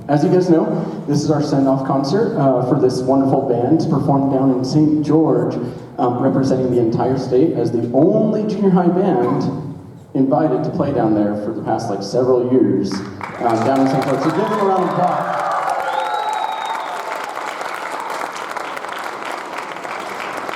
As you guys know, this is our send-off concert for this wonderful band to perform down in St. George, representing the entire state as the only junior high band invited to play down there for the past like several years down in St. George. So give them a round of applause.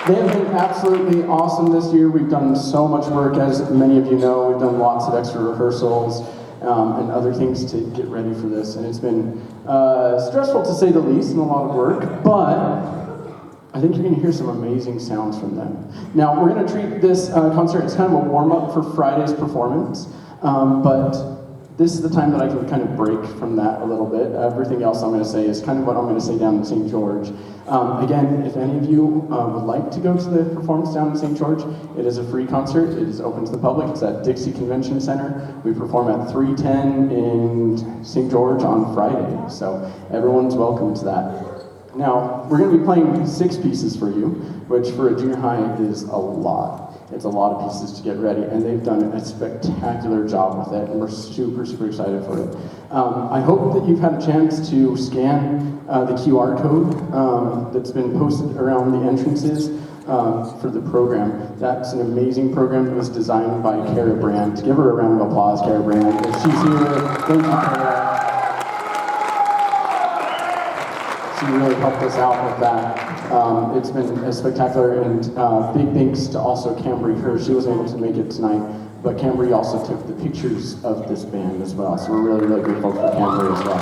They have been absolutely awesome this year. We've done so much work, as many of you know. We've done lots of extra rehearsals and other things to get ready for this. And it's been stressful to say the least and a lot of work, but I think you're going to hear some amazing sounds from them. Now, we're going to treat this concert as kind of a warm-up for Friday's performance, but this is the time that I can kind of break from that a little bit. Everything else I'm going to say is kind of what I'm going to say down in St. George. Again, if any of you would like to go to the performance down in St. George, it is a free concert. It is open to the public. It's at Dixie Convention Center. We perform at 310 in St. George on Friday, so everyone's welcome to that. Now, we're going to be playing 6 pieces for you, which for a junior high is a lot. It's a lot of pieces to get ready, and they've done a spectacular job with it, and we're super, super excited for it. I hope that you've had a chance to scan the QR code that's been posted around the entrances for the program. That's an amazing program that was designed by Kara Brandt. Give her a round of applause, Kara Brandt. If she's here, thank you, Kara. She really helped us out with that. It's been spectacular, and big thanks to also Cambry Hirsch. She wasn't able to make it tonight, but Cambry also took the pictures of this band as well, so we're really, really grateful for Cambry as well.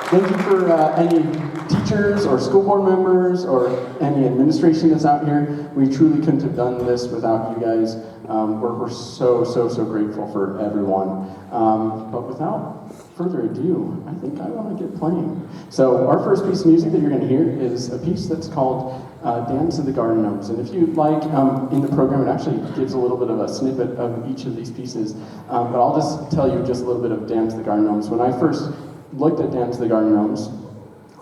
Thank you for any teachers or school board members or any administration that's out here. We truly couldn't have done this without you guys. We're so, so, so grateful for everyone. But without further ado, I think I want to get playing. So our first piece of music that you're going to hear is a piece that's called Dance of the Garden Gnomes. And if you'd like, in the program, it actually gives a little bit of a snippet of each of these pieces. But I'll just tell you just a little bit of Dance of the Garden Gnomes. When I first looked at Dance of the Garden Gnomes,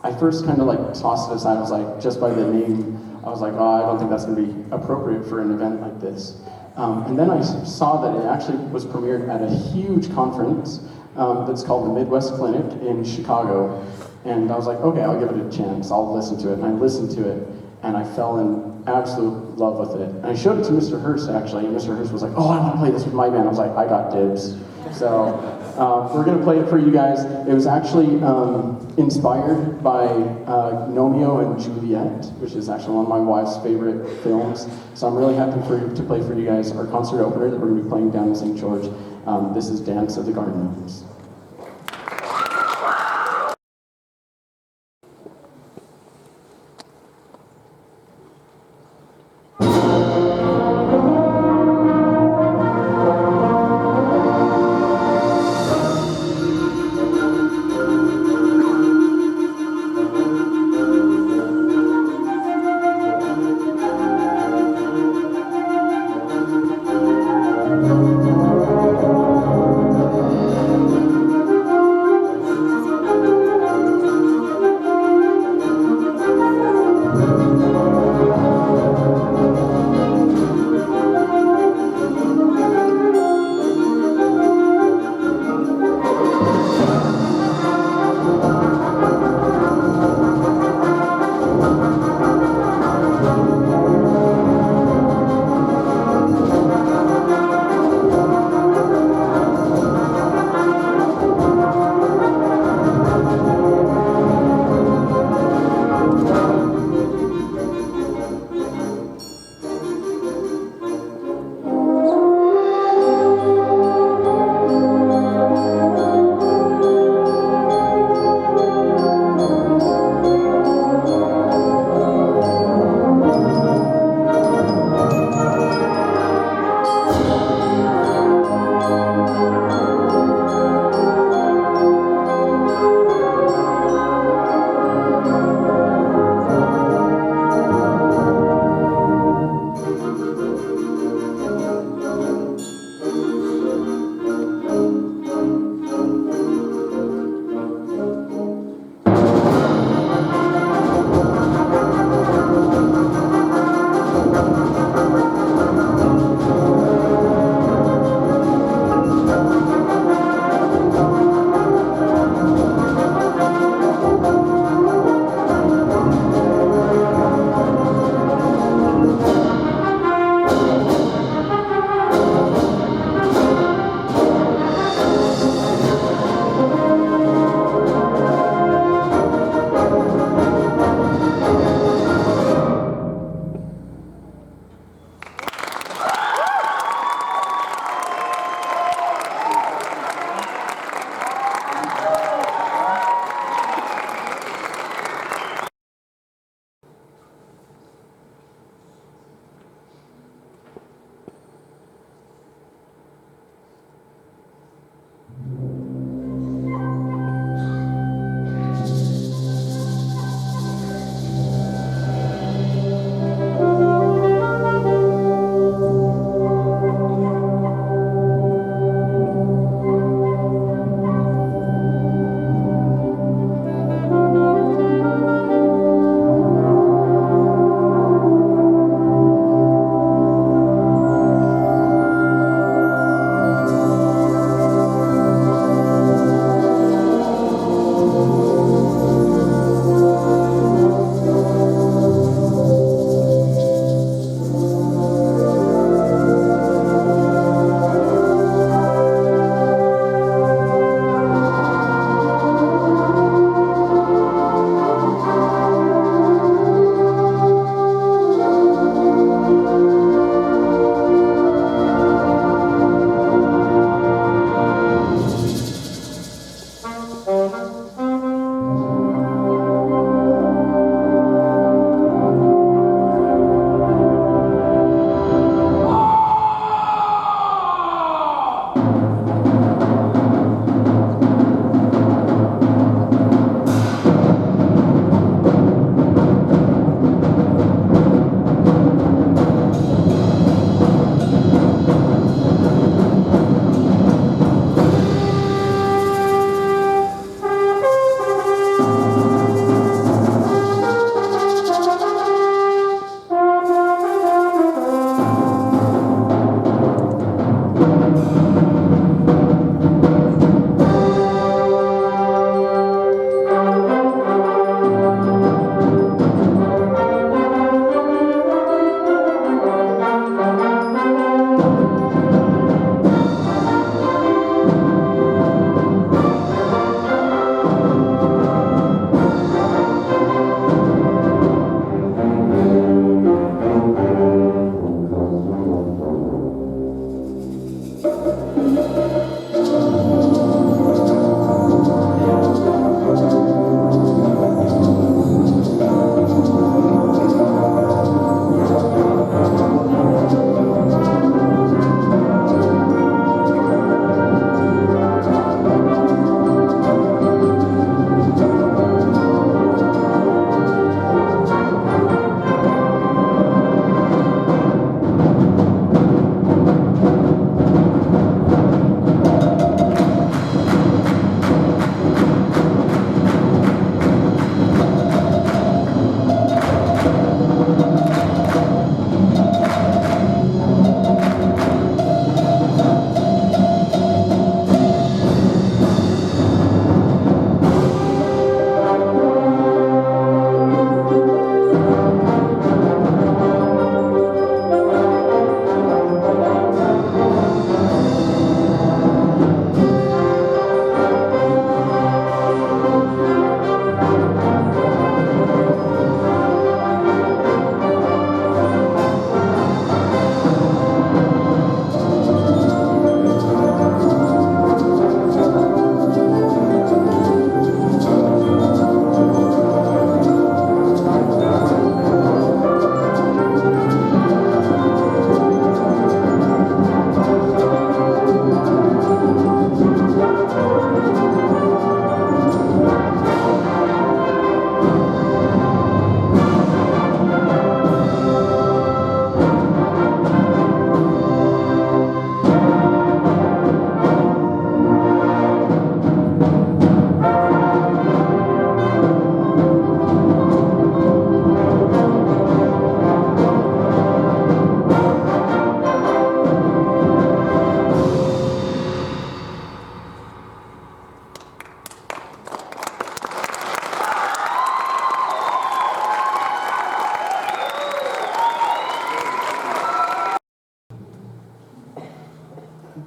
I first kind of like tossed it aside. I was like, just by the name, I was like, oh, I don't think that's going to be appropriate for an event like this. And then I saw that it actually was premiered at a huge conference that's called the Midwest Clinic in Chicago. And I was like, okay, I'll give it a chance. I'll listen to it. And I listened to it, and I fell in absolute love with it. And I showed it to Mr. Hurst, actually, and Mr. Hurst was like, oh, I want to play this with my band. I was like, I got dibs. So we're going to play it for you guys. It was actually inspired by Romeo and Juliet, which is actually one of my wife's favorite films. So I'm really happy to play for you guys our concert opener that we're going to be playing down in St. George. This is Dance of the Garden Gnomes.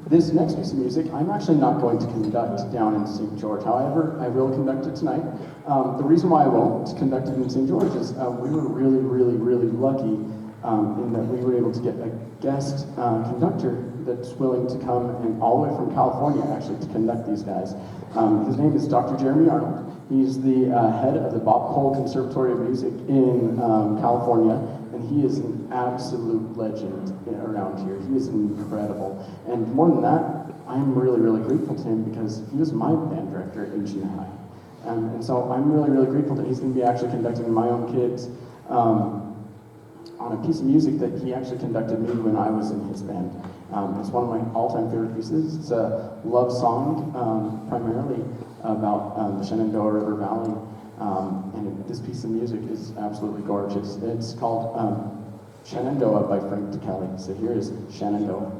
This next piece of music, I'm actually not going to conduct down in St. George. However, I will conduct it tonight. The reason why I won't conduct it in St. George is we were really lucky in that we were able to get a guest conductor that's willing to come and all the way from California actually to conduct these guys. His name is Dr. Jeremy Arnold. He's the head of the Bob Cole Conservatory of Music in California, and he is an absolute legend around here. He is incredible. And more than that, I'm really grateful to him because he was my band director in junior high. And so I'm really grateful that he's going to be actually conducting my own kids on a piece of music that he actually conducted me when I was in his band. It's one of my all-time favorite pieces. It's a love song, primarily about the Shenandoah River Valley. And this piece of music is absolutely gorgeous. It's called Shenandoah by Frank DeKelly. So here is Shenandoah.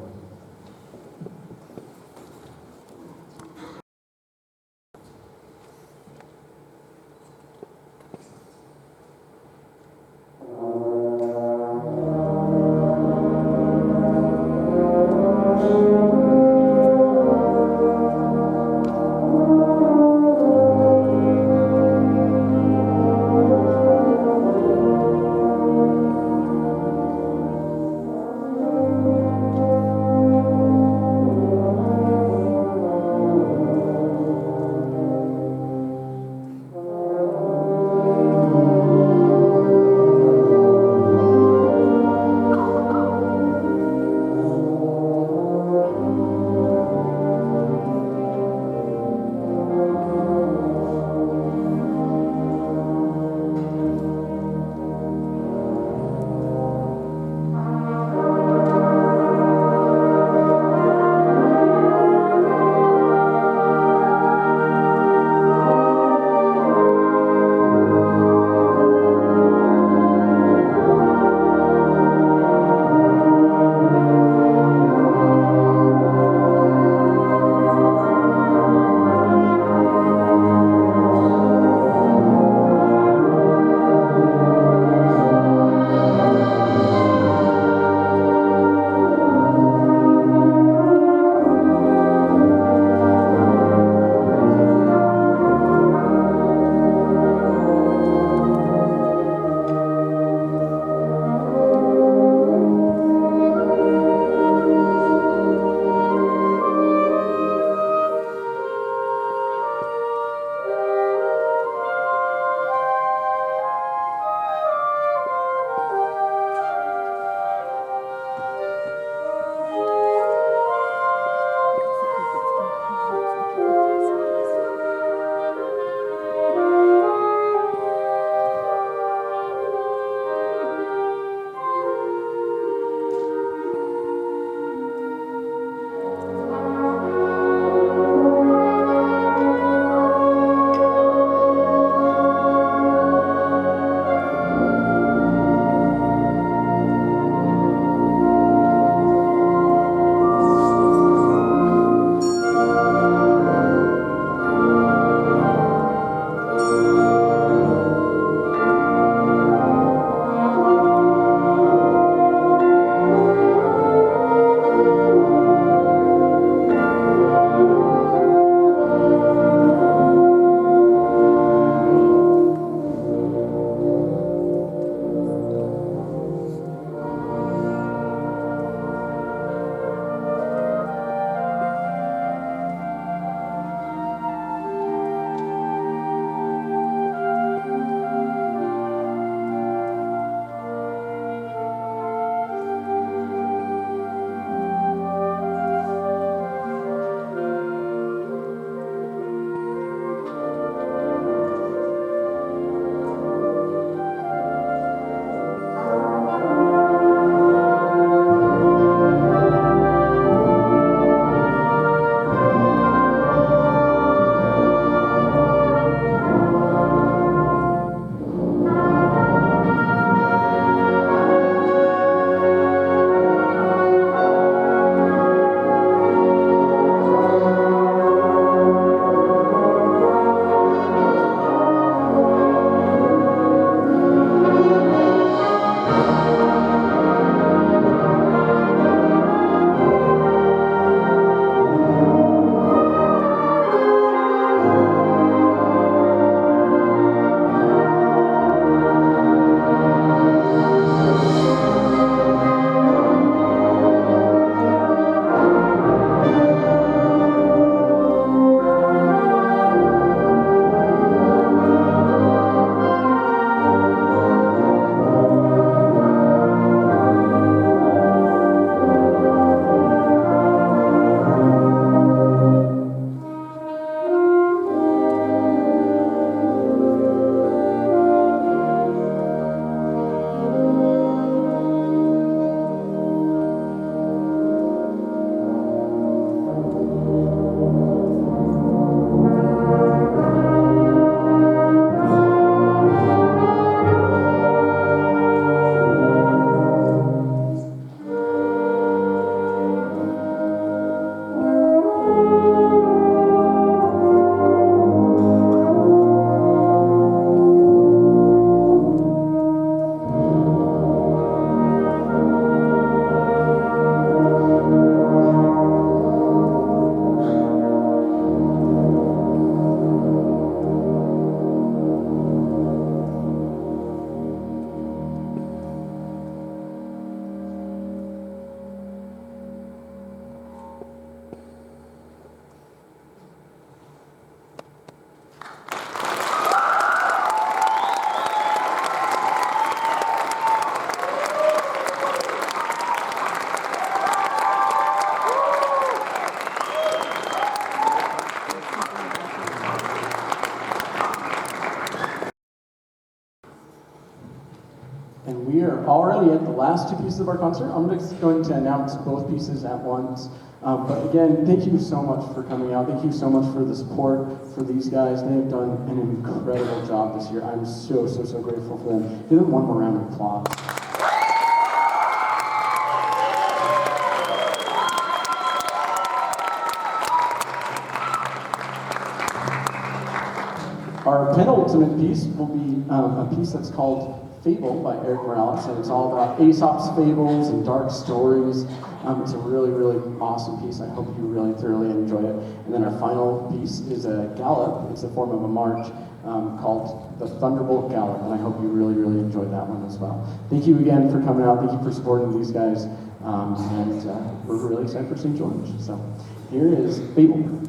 And we are already at the last two pieces of our concert. I'm just going to announce both pieces at once. But again, thank you so much for coming out. Thank you so much for the support for these guys. They have done an incredible job this year. I'm so grateful for them. Give them one more round of applause. Our penultimate piece will be a piece that's called Fable by Eric Morales, and it's all about Aesop's fables and dark stories. It's a really awesome piece. I hope you really thoroughly enjoy it. And then our final piece is a gallop. It's a form of a march called the Thunderbolt Gallop, and I hope you really enjoy that one as well. Thank you again for coming out. Thank you for supporting these guys, and we're really excited for St. George. So here is Fable.